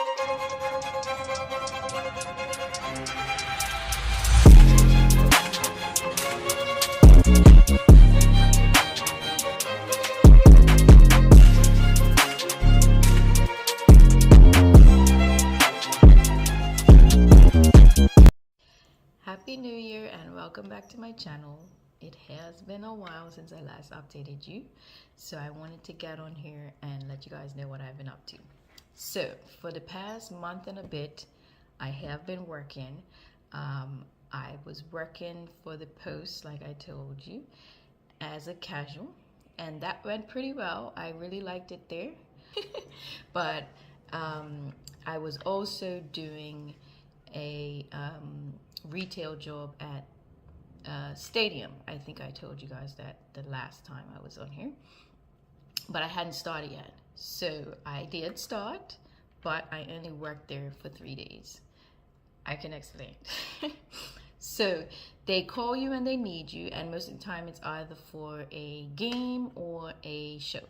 Happy New Year and welcome back to my channel. It has been a while since I last updated you, so I wanted to get on here and let you guys know what I've been up to. So for the past month and a bit, I have been working. I was working for the Post, like I told you, as a casual, and that went pretty well. I really liked it there. But I was also doing a retail job at Stadium. I think I told you guys that the last time I was on here, but I hadn't started yet. So I did start, but I only worked there for 3 days. I can explain. So they call you when they need you, and most of the time it's either for a game or a show.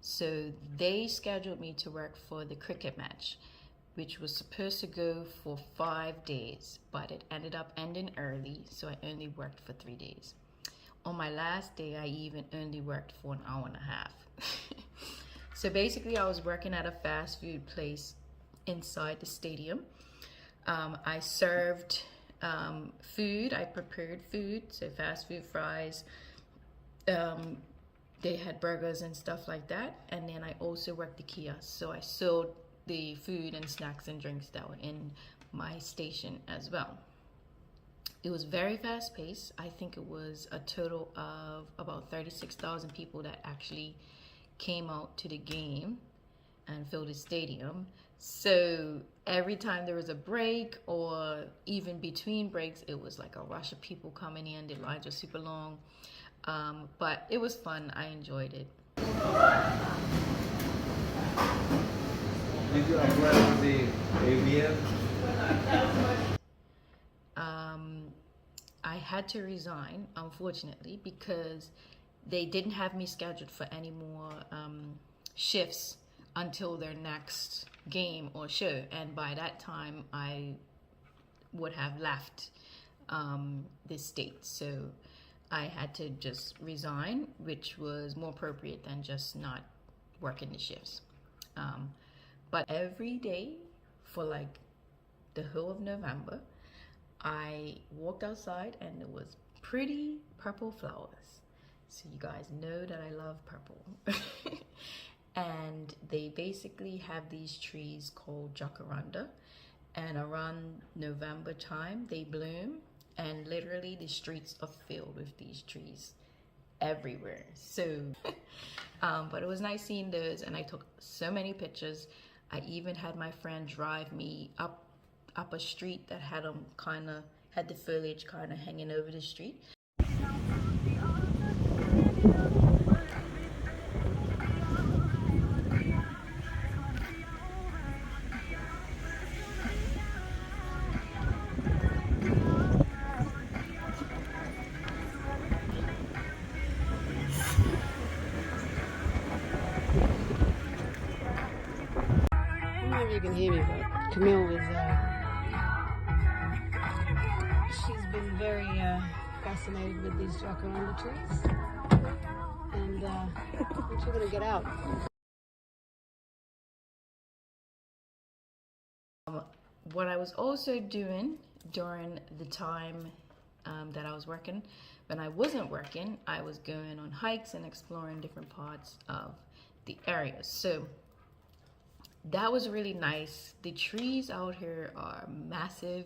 So they scheduled me to work for the cricket match, which was supposed to go for 5 days, but it ended up ending early, so I only worked for 3 days. On my last day, I even only worked for an hour and a half. So basically, I was working at a fast food place inside the stadium. I served food, I prepared food, so fast food fries. They had burgers and stuff like that, and then I also worked the kiosk, so I sold the food and snacks and drinks that were in my station as well. It was very fast paced. I think it was a total of about 36,000 people that actually came out to the game and filled the stadium. So every time there was a break or even between breaks, it was like a rush of people coming in. The lines were super long, but it was fun. I enjoyed it. Did you apply for the ABM? I had to resign, unfortunately, because they didn't have me scheduled for any more shifts until their next game or show. And by that time, I would have left this state. So I had to just resign, which was more appropriate than just not working the shifts. But every day for like the whole of November, I walked outside and it was pretty purple flowers. So you guys know that I love purple. And they basically have these trees called jacaranda, and around November time they bloom, and literally the streets are filled with these trees everywhere. So but it was nice seeing those, and I took so many pictures. I even had my friend drive me up a street that had the foliage kind of hanging over the street. I don't know if you can hear me, but Camille is, she's been very fascinated with these jacaranda trees. And when she's gonna get out. What I was also doing during the time that I was working, when I wasn't working, I was going on hikes and exploring different parts of the area. So that was really nice. The trees out here are massive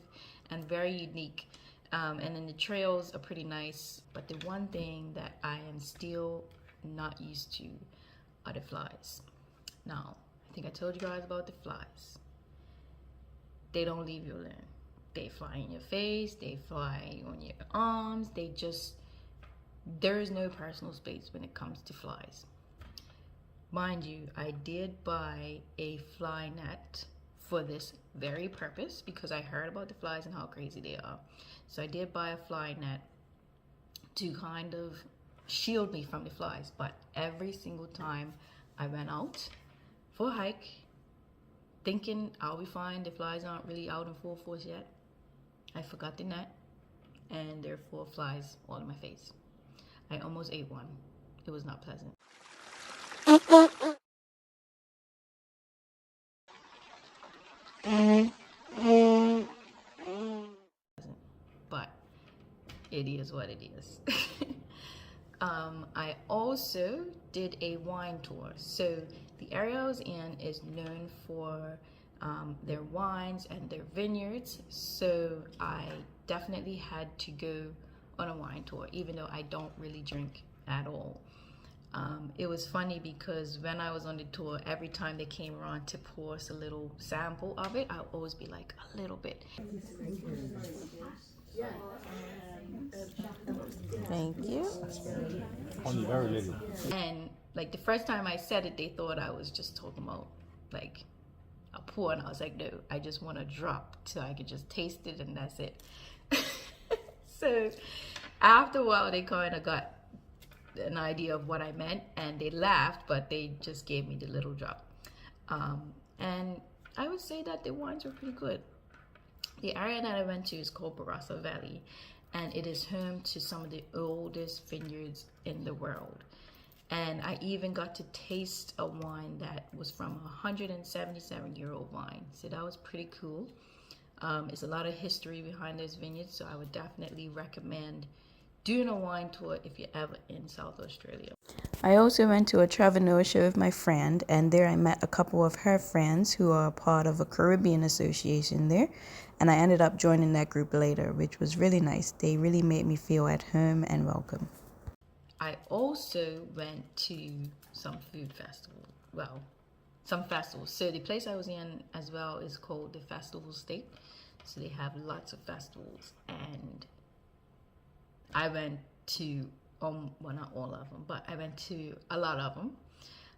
and very unique, and then the trails are pretty nice. But the one thing that I am still not used to are the flies. Now, I think I told you guys about the flies. They don't leave you alone. They fly in your face, they fly on your arms, there is no personal space when it comes to flies. Mind you, I did buy a fly net for this very purpose because I heard about the flies and how crazy they are. So I did buy a fly net to kind of shield me from the flies, but every single time I went out for a hike thinking I'll be fine. The flies aren't really out in full force yet. I forgot the net, and there are 4 flies all in my face. I almost ate one. It was not pleasant. But it is what it is. I also did a wine tour. So the area I was in is known for their wines and their vineyards. So I definitely had to go on a wine tour, even though I don't really drink at all. It was funny because when I was on the tour, every time they came around to pour us a little sample of it, I'll always be like, a little bit. Thank you. Only very little. And like the first time I said it, they thought I was just talking about like a pour, and I was like, no, I just want a drop so I could just taste it and that's it. So after a while, they kind of got an idea of what I meant, and they laughed, but they just gave me the little drop. And I would say that the wines were pretty good. The area that I went to is called Barossa Valley, and it is home to some of the oldest vineyards in the world. And I even got to taste a wine that was from a 177-year-old wine. So that was pretty cool. It's a lot of history behind those vineyards, so I would definitely recommend doing a wine tour if you're ever in South Australia. I also went to a Travancore show with my friend, and there I met a couple of her friends who are a part of a Caribbean association there, and I ended up joining that group later, which was really nice. They really made me feel at home and welcome. I also went to some food festivals. Well, some festivals. So the place I was in as well is called the Festival State. So they have lots of festivals, and I went to, well, not all of them, but I went to a lot of them.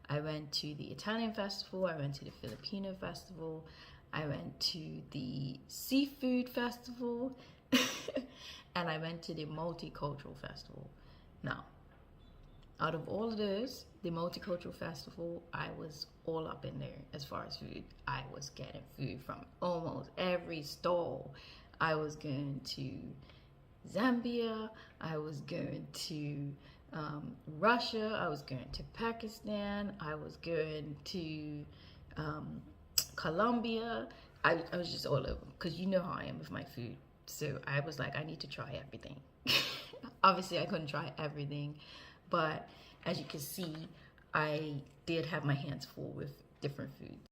I went to the Italian festival, I went to the Filipino festival, I went to the seafood festival, and I went to the multicultural festival. Now, out of all of those, the multicultural festival, I was all up in there as far as food. I was getting food from almost every stall. I was going to Zambia, I was going to Russia, I was going to Pakistan, I was going to Colombia. I was just all over, because you know how I am with my food. So I was like, I need to try everything. Obviously I couldn't try everything, but as you can see, I did have my hands full with different foods.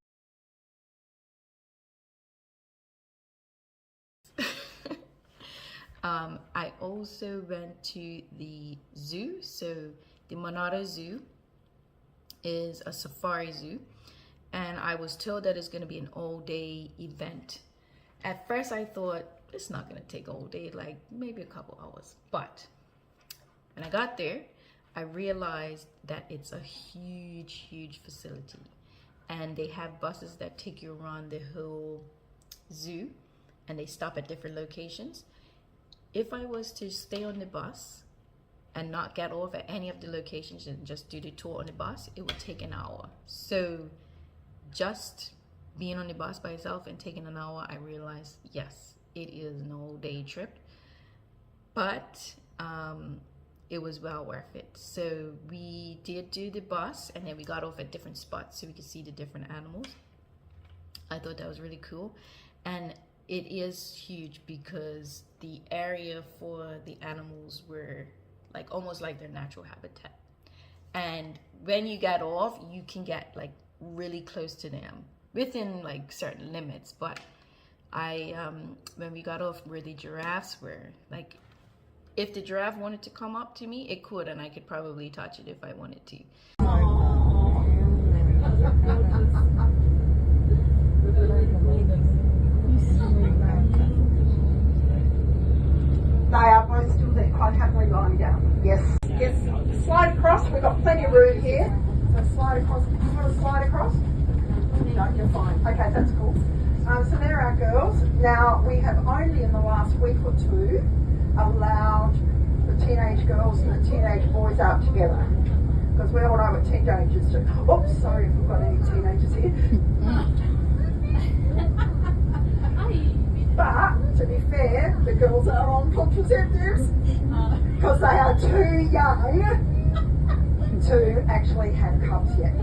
I also went to the zoo. So the Monado Zoo is a safari zoo, and I was told that it's going to be an all-day event. At first I thought it's not going to take all day, like maybe a couple hours, but when I got there I realized that it's a huge facility, and they have buses that take you around the whole zoo, and they stop at different locations. If I was to stay on the bus and not get off at any of the locations and just do the tour on the bus, it would take an hour. So just being on the bus by itself and taking an hour, I realized, yes, it is an all-day trip, but it was well worth it. So we did do the bus, and then we got off at different spots so we could see the different animals. I thought that was really cool, and it is huge because the area for the animals were like almost like their natural habitat, and when you get off you can get like really close to them within like certain limits. But I when we got off where the giraffes were, like if the giraffe wanted to come up to me, it could, and I could probably touch it if I wanted to. They are both still there. Quite happily lying down. Yes. Yes. Slide across. We've got plenty of room here. So slide across. Do you want to slide across? No, you're fine. Okay, that's cool. So there are our girls. Now, we have only in the last week or two allowed the teenage girls and the teenage boys out together, because we all know what teenagers do. Oops, sorry if we've got any teenagers here. fair, the girls are on contraceptives because they are too young to actually have cubs yet.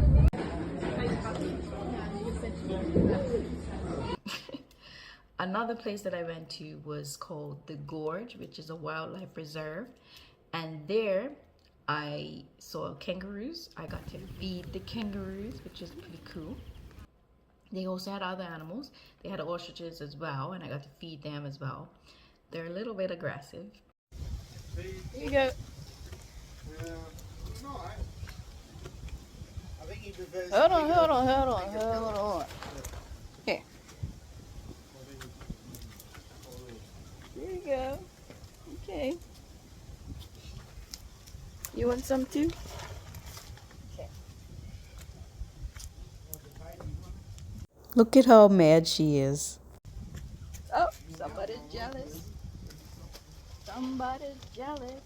Another place that I went to was called the Gorge, which is a wildlife reserve, and there I saw kangaroos. I got to feed the kangaroos, which is pretty cool. They also had other animals. They had ostriches as well, and I got to feed them as well. They're a little bit aggressive. Here you go. Hold on. Here. There you go. Okay. You want some too? Okay. Look at how mad she is. Oh, somebody's jealous. Somebody's jealous.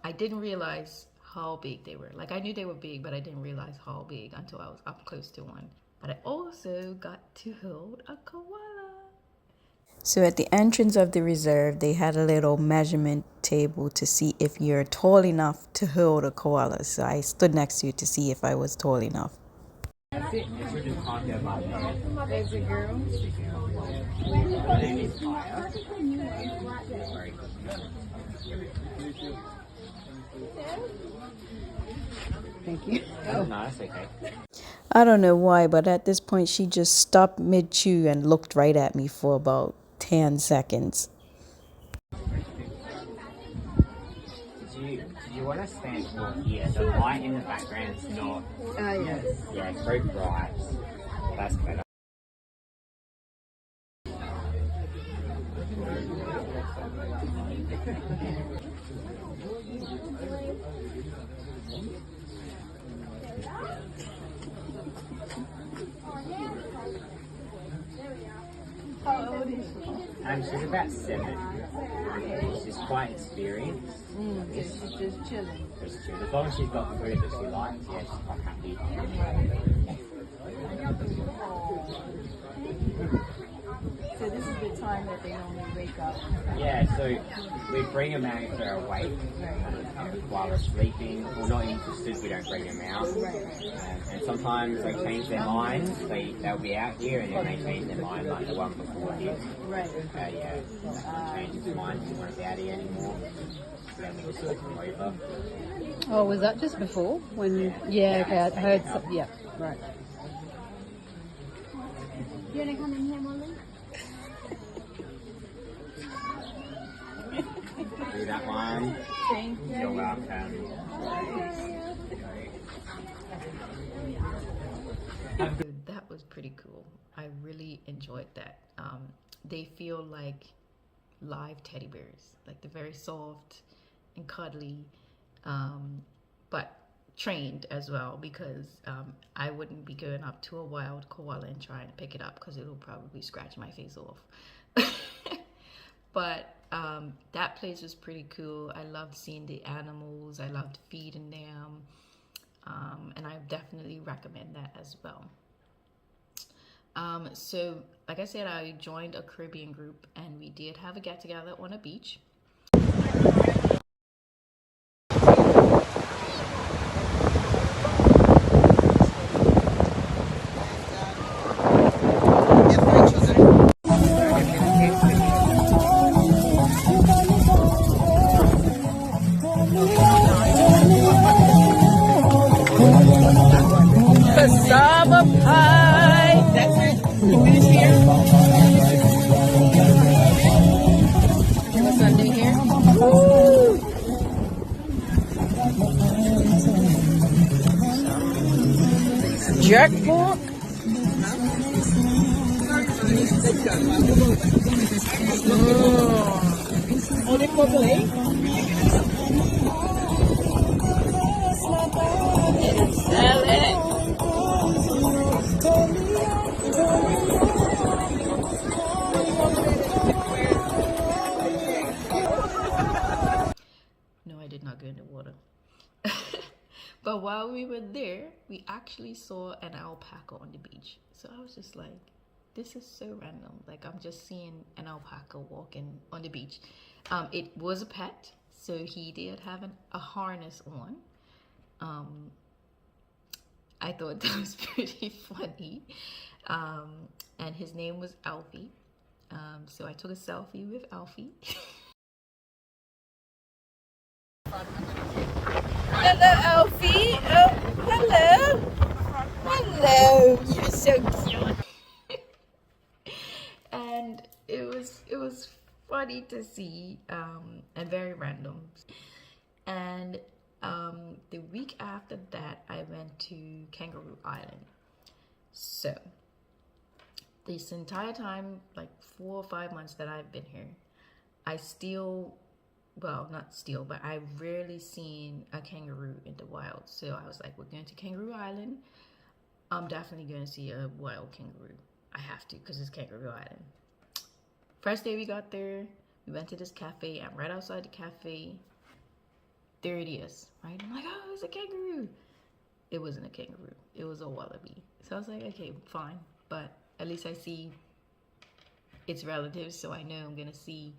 I didn't realize how big they were. Like, I knew they were big, but I didn't realize how big until I was up close to one. But I also got to hold a koala. So at the entrance of the reserve, they had a little measurement table to see if you're tall enough to hold a koala. So I stood next to it to see if I was tall enough. There's a girl. Thank you. Oh, no, that's okay. I don't know why, but at this point, she just stopped mid-chew and looked right at me for about 10 seconds. Did you want to stand for here? The light in the background is not. Yes. Yeah, it's very bright. That's better. She's about 7. She's quite experienced. She's just chilling. Just chill. As long as she's got food that she likes, yeah, she's quite happy. So this is the time that they normally wake up. Yeah, so we bring them out if they're awake while they're sleeping. We're not interested, we don't bring them out. And sometimes they change their minds. They'll be out here and then they change their mind like the one before here. Right. Yeah, he changed his mind, he won't be out here anymore. So then we just took him over. Oh, was that just before? When? Yeah. Okay. I heard. Yeah. Right. You want to come in here, Molly? Do that one. Thank you. You're welcome. That was pretty cool. I really enjoyed that. They feel like live teddy bears. Like, they're very soft and cuddly, but trained as well, because I wouldn't be going up to a wild koala and trying to pick it up because it'll probably scratch my face off. But that place was pretty cool. I loved seeing the animals. I loved feeding them, and I definitely recommend that as well. So like I said, I joined a Caribbean group and we did have a get-together on a beach. Cassava pie. That's it. Finish here. What's under here? Woo. Jerk pork. Salad. No, I did not go in the water. But while we were there, we actually saw an alpaca on the beach. So I was just like, this is so random. Like, I'm just seeing an alpaca walking on the beach. It was a pet, so he did have a harness on. I thought that was pretty funny. And his name was Alfie. So I took a selfie with Alfie. Hello, Alfie. Oh, hello. Hello. You're so cute. And it was funny to see, and very random. And the week after that, I went to Kangaroo Island. So this entire time, like 4 or 5 months that I've been here, I still, well, not still, but I've rarely seen a kangaroo in the wild. So I was like, we're going to Kangaroo Island. I'm definitely going to see a wild kangaroo. I have to, because it's Kangaroo Island. First day we got there, we went to this cafe, and right outside the cafe, there it is, right? I'm like, oh, it's a kangaroo. It wasn't a kangaroo. It was a wallaby. So I was like, okay, fine. But at least I see its relatives, so I know I'm going to see,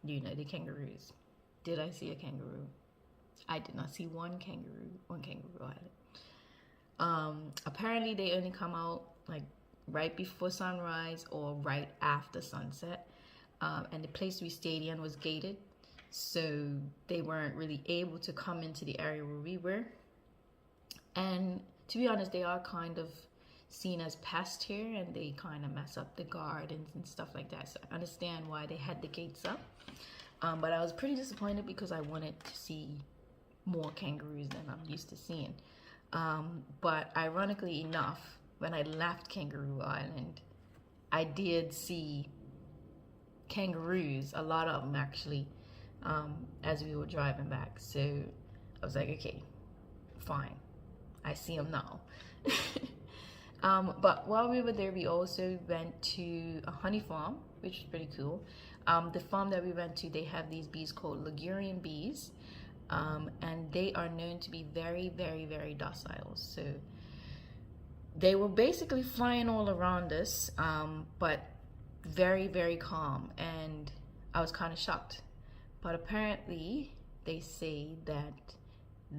you know, the kangaroos. Did I see a kangaroo? I did not see one kangaroo on Kangaroo Island. Apparently, they only come out, like, right before sunrise or right after sunset. And the place we stayed in was gated. So they weren't really able to come into the area where we were. And to be honest, they are kind of seen as pests here, and they kind of mess up the gardens and stuff like that. So I understand why they had the gates up. But I was pretty disappointed because I wanted to see more kangaroos than I'm used to seeing. But ironically enough, when I left Kangaroo Island, I did see kangaroos, a lot of them actually, as we were driving back. So I was like, okay, fine, I see them now. But while we were there, we also went to a honey farm, which was pretty cool. The farm that we went to, they have these bees called Ligurian bees, and they are known to be very, very, very docile. So they were basically flying all around us, but very, very calm, and I was kind of shocked. But apparently they say that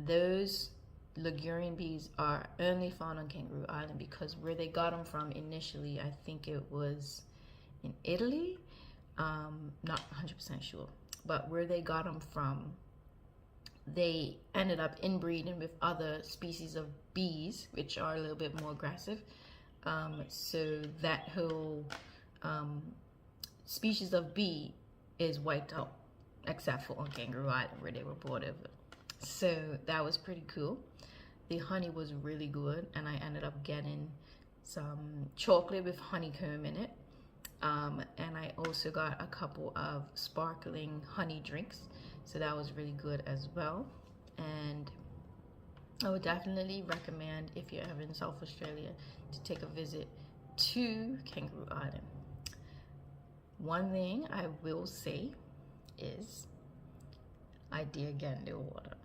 those Ligurian bees are only found on Kangaroo Island, because where they got them from initially, I think it was in Italy, not 100% sure, but where they got them from, they ended up inbreeding with other species of bees, which are a little bit more aggressive. So that whole species of bee is wiped out, except for on Kangaroo Island where they were brought over. So that was pretty cool. The honey was really good, and I ended up getting some chocolate with honeycomb in it. And I also got a couple of sparkling honey drinks, so that was really good as well. And I would definitely recommend, if you're ever in South Australia, to take a visit to Kangaroo Island. One thing I will say is I did get in the water.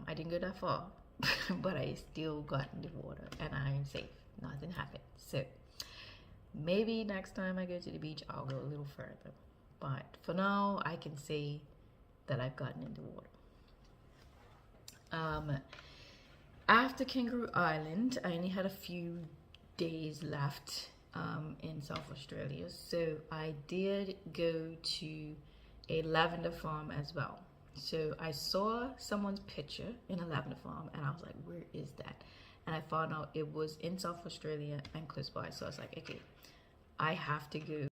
I didn't go that far, but I still got in the water and I am safe. Nothing happened. So maybe next time I go to the beach, I'll go a little further. But for now, I can say that I've gotten in the water. After Kangaroo Island, I only had a few days left in South Australia. So I did go to a lavender farm as well. So I saw someone's picture in a lavender farm, and I was like, where is that? And I found out it was in South Australia and close by. So I was like, okay, I have to go.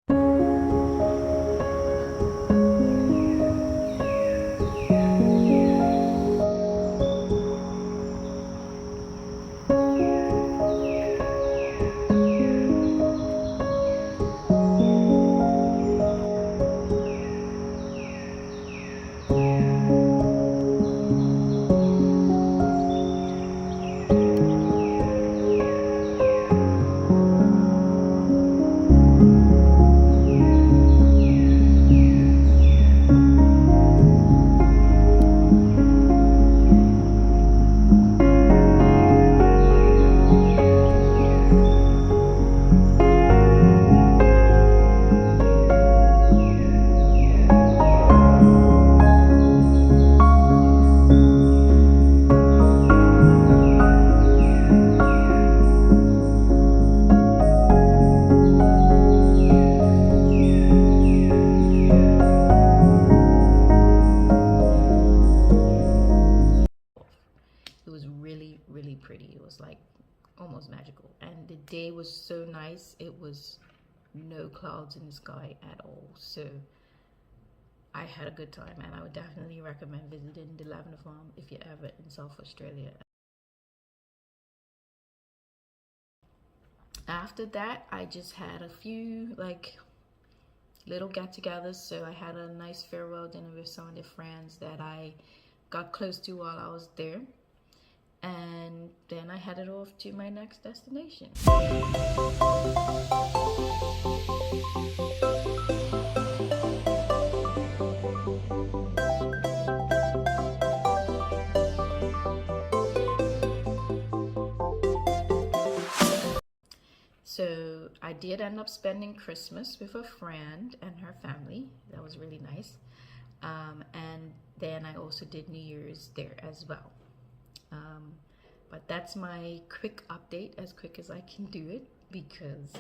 day was so nice. It was no clouds in the sky at all. So I had a good time, and I would definitely recommend visiting the lavender farm if you're ever in South Australia. After that, I just had a few like little get-togethers. So I had a nice farewell dinner with some of the friends that I got close to while I was there, and then I headed off to my next destination. So I did end up spending Christmas with a friend and her family. That was really nice. And then I also did New Year's there as well. But that's my quick update, as quick as I can do it, because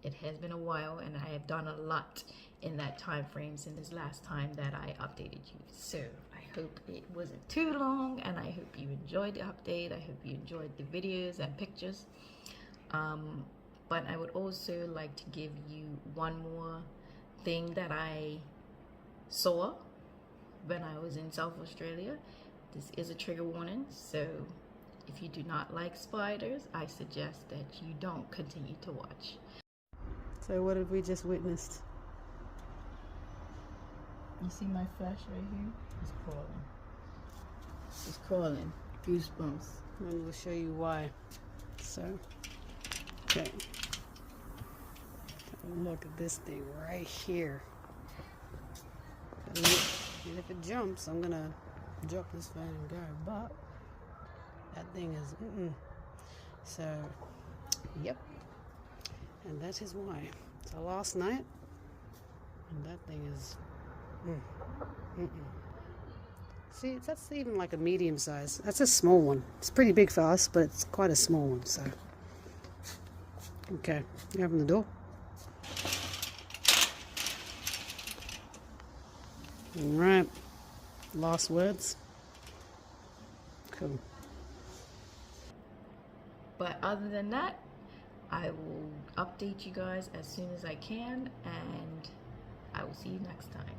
it has been a while and I have done a lot in that time frame since this last time that I updated you. So I hope it wasn't too long, and I hope you enjoyed the update. I hope you enjoyed the videos and pictures. But I would also like to give you one more thing that I saw when I was in South Australia. This is a trigger warning, so if you do not like spiders, I suggest that you don't continue to watch. So what have we just witnessed? You see my flash right here? It's crawling. It's crawling. Goosebumps. And we'll show you why. So, okay. Look at this thing right here. And if it jumps, I'm gonna drop this phone and go. But that thing is So, yep. And that is why. So last night, and that thing is See, that's even like a medium size. That's a small one. It's pretty big for us, but it's quite a small one. So, okay, you open the door. All right, last words. Cool. But other than that, I will update you guys as soon as I can, and I will see you next time.